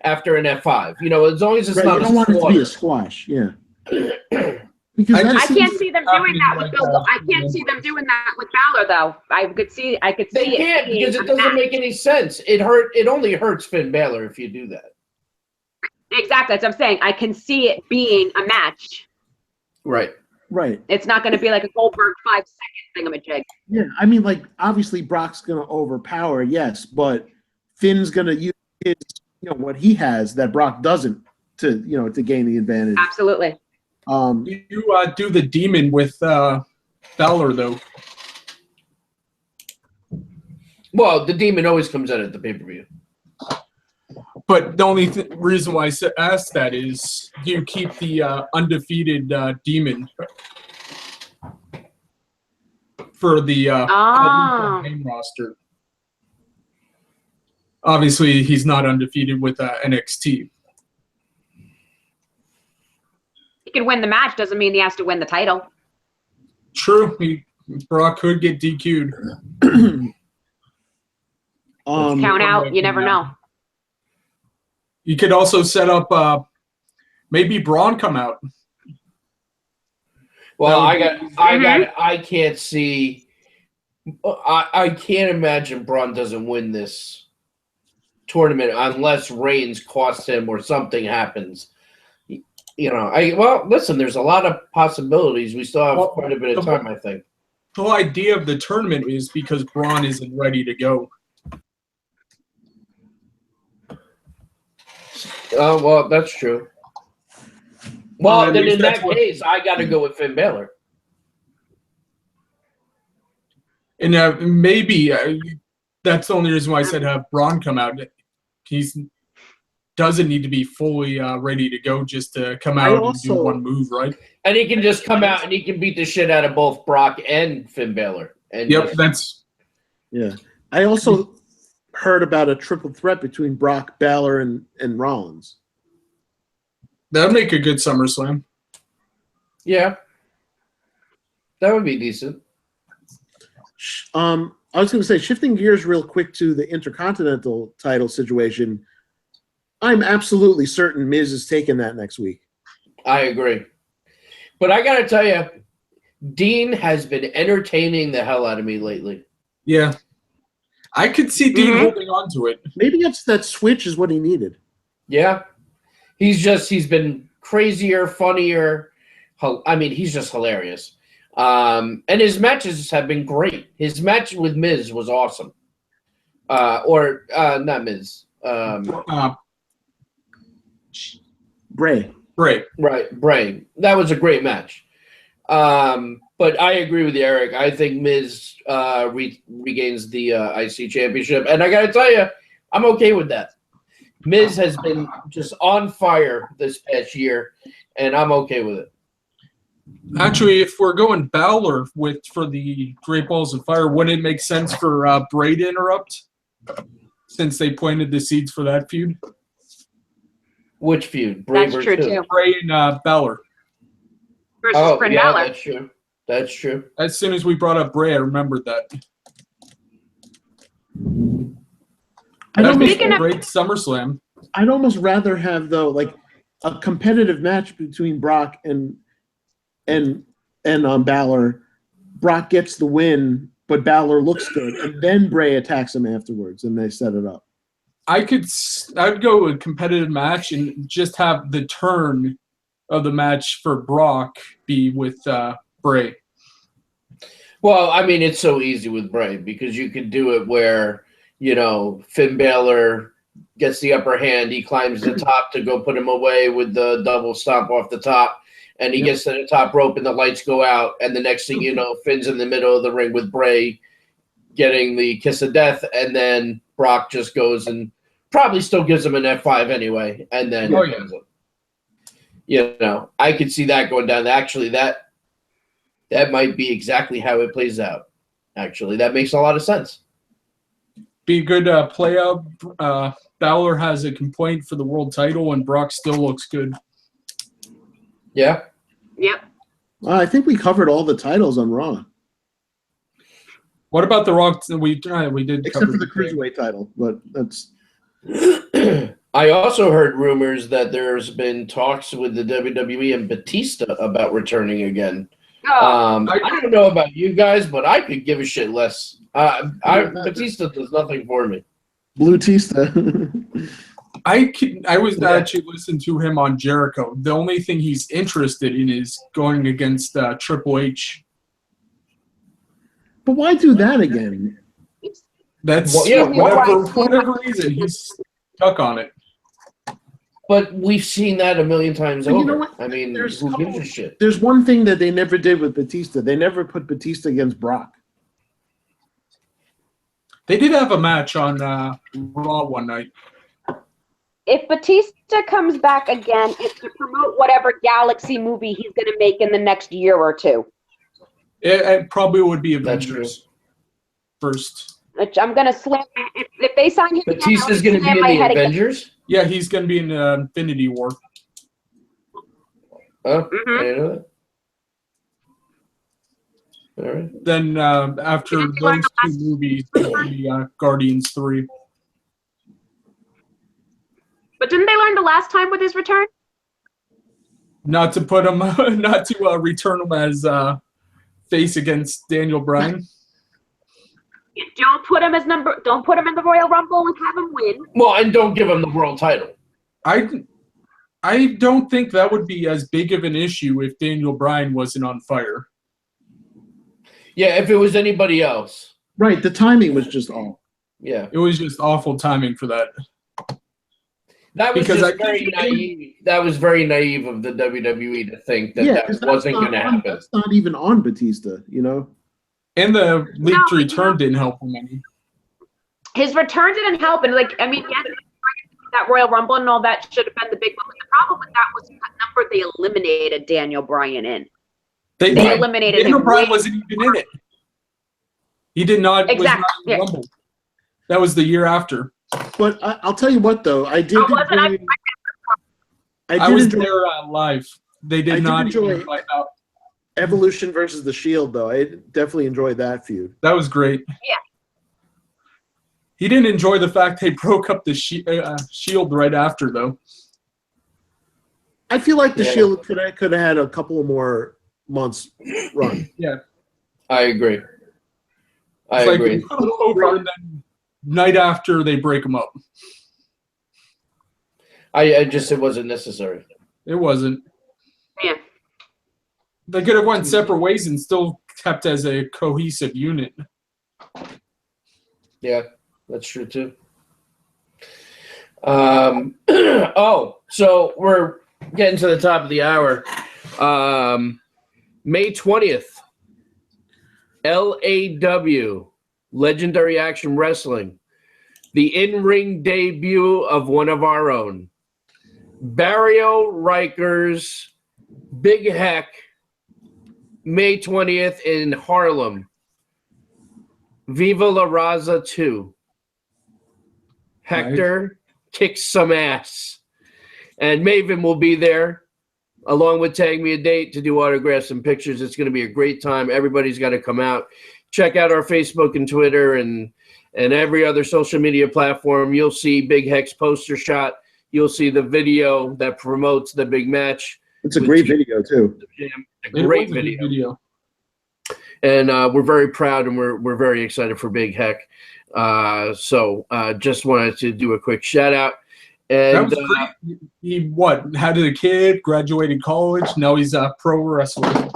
after an F5. You know, as long as it's not you don't want it to be a squash, yeah. Because I can't see them doing that with Bill. I can't see them doing that with Balor, though. I could see they it. Can't because it doesn't make any sense. It only hurts Finn Balor if you do that. Exactly. That's what I'm saying. I can see it being a match. Right. Right. It's not going to be like a Goldberg 5-second thingamajig. Yeah, I mean, like, obviously Brock's going to overpower, yes, but Finn's going to use his, you know, what he has that Brock doesn't to, you know, to gain the advantage. Absolutely. You do the demon with Balor, though. Well, the demon always comes out at the pay-per-view. But the only reason why I asked that is, do you keep the undefeated demon for the main roster? Obviously, he's not undefeated with NXT. He can win the match. Doesn't mean he has to win the title. True. Brock could get DQ'd. Count out. You never know. You could also set up maybe Braun come out. Well, I can't see. I can't imagine Braun doesn't win this tournament unless Reigns costs him or something happens. You know, listen, there's a lot of possibilities. We still have quite a bit of time, I think. The whole idea of the tournament is because Braun isn't ready to go. Oh, well, that's true. Well, then in that case, I got to go with Finn Balor. And maybe that's the only reason why I said have Braun come out. He doesn't need to be fully ready to go just to come out and do one move, right? And he can just come out and he can beat the shit out of both Brock and Finn Balor. And yeah. I also heard about a triple threat between Brock, Balor, and Rollins. That'd make a good SummerSlam. Yeah. That would be decent. I was going to say, shifting gears real quick to the Intercontinental title situation, I'm absolutely certain Miz is taking that next week. I agree. But I got to tell you, Dean has been entertaining the hell out of me lately. Yeah. I could see Dean holding on to it. Maybe that switch is what he needed. Yeah. He's been crazier, funnier. I mean, he's just hilarious. And his matches have been great. His match with Miz was awesome. Not Miz. Bray. Right, Bray. That was a great match. But I agree with you, Eric. I think Miz regains the IC championship. And I got to tell you, I'm okay with that. Miz has been just on fire this past year, and I'm okay with it. Actually, if we're going Balor for the Great Balls of Fire, wouldn't it make sense for Bray to interrupt since they planted the seeds for that feud? Which feud? Bray That's true, too. Bray and Balor. Versus Finn Balor. That's true. That's true. As soon as we brought up Bray, I remembered that. That'd be a great SummerSlam. I'd almost rather have, though, like a competitive match between Brock and Balor, Brock gets the win, but Balor looks good, and then Bray attacks him afterwards, and they set it up. I'd go with a competitive match and just have the turn of the match for Brock be with Bray. Well, I mean, it's so easy with Bray because you could do it where, Finn Balor gets the upper hand. He climbs the top to go put him away with the double stomp off the top. And he gets to the top rope and the lights go out. And the next thing you know, Finn's in the middle of the ring with Bray getting the kiss of death. And then Brock just goes and probably still gives him an F5 anyway. And then I could see that going down. Actually, that might be exactly how it plays out. Actually, that makes a lot of sense. Be a good play out. Balor has a complaint for the world title, and Brock still looks good. Yeah. Yep. I think we covered all the titles on Raw. What about the Raw? We did, except for the Cruiserweight title, but that's. I also heard rumors that there's been talks with the WWE and Batista about returning again. I don't know about you guys, but I could give a shit less. Batista does nothing for me. Blue-tista. I was actually listening to him on Jericho. The only thing he's interested in is going against Triple H. But why do that again? That's whatever reason he's stuck on it. But we've seen that a million times over. You know what? I mean, who gives a shit? There's one thing that they never did with Batista. They never put Batista against Brock. They did have a match on Raw one night. If Batista comes back again, it's to promote whatever Galaxy movie he's going to make in the next year or two. It probably would be Avengers first. Which I'm going to slam. If they sign him, Batista's going to be in the Avengers? Again. Yeah, he's going to be in Infinity War. Oh, I didn't know that. All right. Then after those two movies, it'll be Guardians 3. But didn't they learn the last time with his return? Not to put him, return him as face against Daniel Bryan. Don't put him Don't put him in the Royal Rumble and have him win. Well, and don't give him the world title. I don't think that would be as big of an issue if Daniel Bryan wasn't on fire. Yeah, if it was anybody else. Right, the timing was just off. Yeah. It was just awful timing for that. That was very naive. That was very naive of the WWE to think that wasn't going to happen. That's not even on Batista, And the leaked return didn't help him any. His return didn't help, and yes, that Royal Rumble and all that should have been the big one. But the problem with that was what number they eliminated Daniel Bryan in. They eliminated Daniel him. Bryan wasn't even in it. He did not. Exactly. Was not in the Rumble. That was the year after. But I'll tell you what, though, I did. I was there live. They did not enjoy Evolution versus the Shield, though. I definitely enjoyed that feud. That was great. Yeah. He didn't enjoy the fact they broke up the Shield right after, though. I feel like the Shield could have had a couple more months run. Yeah. I agree. I agree. Over and then night after they break them up. It wasn't necessary. It wasn't. Yeah. They could have went separate ways and still kept as a cohesive unit. Yeah, that's true too. So we're getting to the top of the hour. May 20th, LAW, Legendary Action Wrestling, the in-ring debut of one of our own, Barrio Riker's Big Heck, May 20th in Harlem. Viva La Raza 2. Hector kicks some ass. And Maven will be there, along with Tag Me a Date, to do autographs and pictures. It's going to be a great time. Everybody's got to come out. Check out our Facebook and Twitter and every other social media platform. You'll see Big Heck's poster shot. You'll see the video that promotes the big match. It's a great video too. A great video. And we're very proud, and we're very excited for Big Heck. So just wanted to do a quick shout out. And that was great. He had a kid, graduated college, now he's a pro wrestler.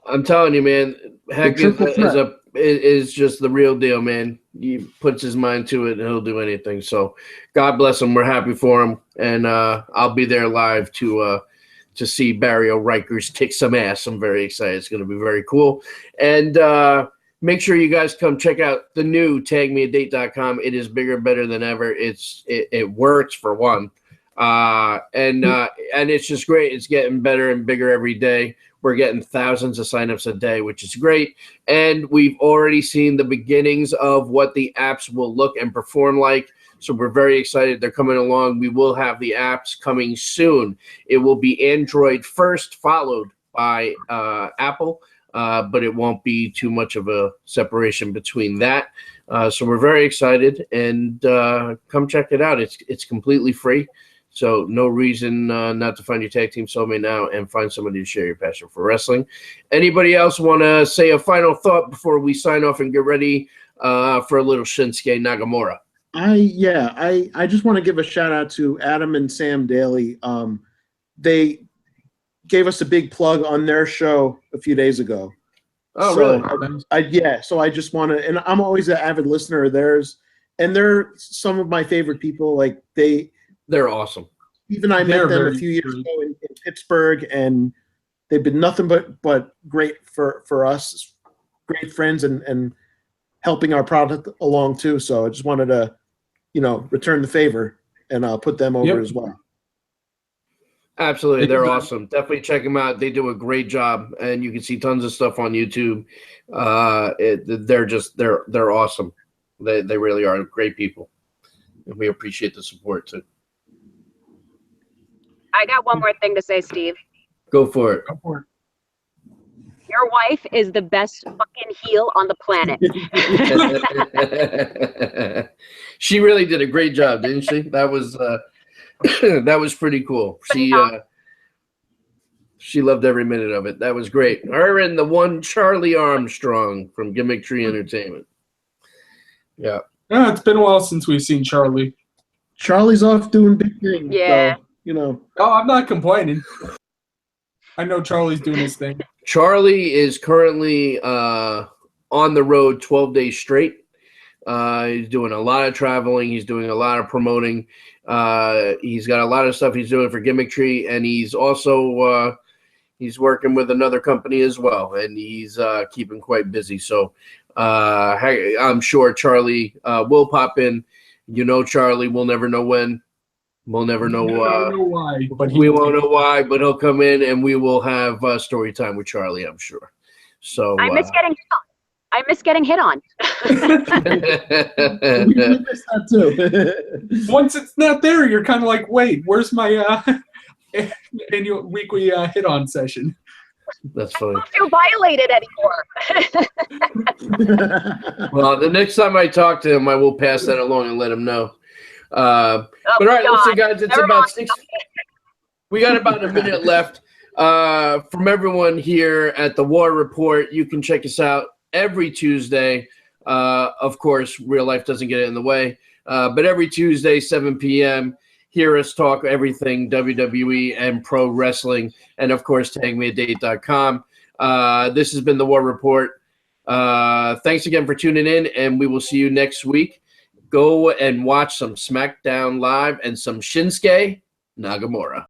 I'm telling you, man, Heck is just the real deal, man. He puts his mind to it, and he'll do anything. So God bless him. We're happy for him, and I'll be there live to see Barrio Rikers kick some ass. I'm very excited. It's going to be very cool. And make sure you guys come check out the new tagmeadate.com. It is bigger, better than ever. It works for one. And it's just great. It's getting better and bigger every day. We're getting thousands of signups a day, which is great. And we've already seen the beginnings of what the apps will look and perform like. So we're very excited. They're coming along. We will have the apps coming soon. It will be Android first, followed by Apple, but it won't be too much of a separation between that. So we're very excited, and come check it out. It's completely free. So no reason not to find your tag team soulmate now and find somebody to share your passion for wrestling. Anybody else want to say a final thought before we sign off and get ready for a little Shinsuke Nagamura? I just want to give a shout out to Adam and Sam Daly. They gave us a big plug on their show a few days ago. Oh, so really? So I just want to, and I'm always an avid listener of theirs, and they're some of my favorite people. Like they're awesome. Even I met them a few years ago in Pittsburgh, and they've been nothing but great for us, great friends, and helping our product along too. So I just wanted to, return the favor and put them over as well. Absolutely. They're awesome. Definitely check them out. They do a great job, and you can see tons of stuff on YouTube. They're awesome. They really are great people. And we appreciate the support too. I got one more thing to say, Steve. Go for it. Your wife is the best fucking heel on the planet. She really did a great job, didn't she? That was that was pretty cool. She loved every minute of it. That was great. Her and the one Charlie Armstrong from Gimmick Tree Entertainment. Yeah. It's been a while since we've seen Charlie. Charlie's off doing big things. Yeah. So, Oh, I'm not complaining. I know Charlie's doing his thing. Charlie is currently on the road 12 days straight. He's doing a lot of traveling. He's doing a lot of promoting. He's got a lot of stuff he's doing for Gimmick Tree, and he's also he's working with another company as well, and he's keeping quite busy. So I'm sure Charlie will pop in. Charlie, we'll never know when. We'll never know why, but we won't know why, but he'll come in and we will have story time with Charlie, I'm sure. So I miss getting hit on. I miss getting hit on. We miss that too. Once it's not there, you're kind of like, wait, where's my annual weekly hit on session? That's funny. I don't feel violated anymore. Well, the next time I talk to him, I will pass that along and let him know. But all right, listen, guys, it's about 6. We got about a minute left. From everyone here at the War Report, you can check us out every Tuesday. Of course, real life doesn't get in the way. But every Tuesday, 7 p.m., hear us talk everything WWE and pro wrestling. And, of course, tagmeadate.com. This has been the War Report. Thanks again for tuning in, and we will see you next week. Go and watch some Smackdown Live and some Shinsuke Nagamura.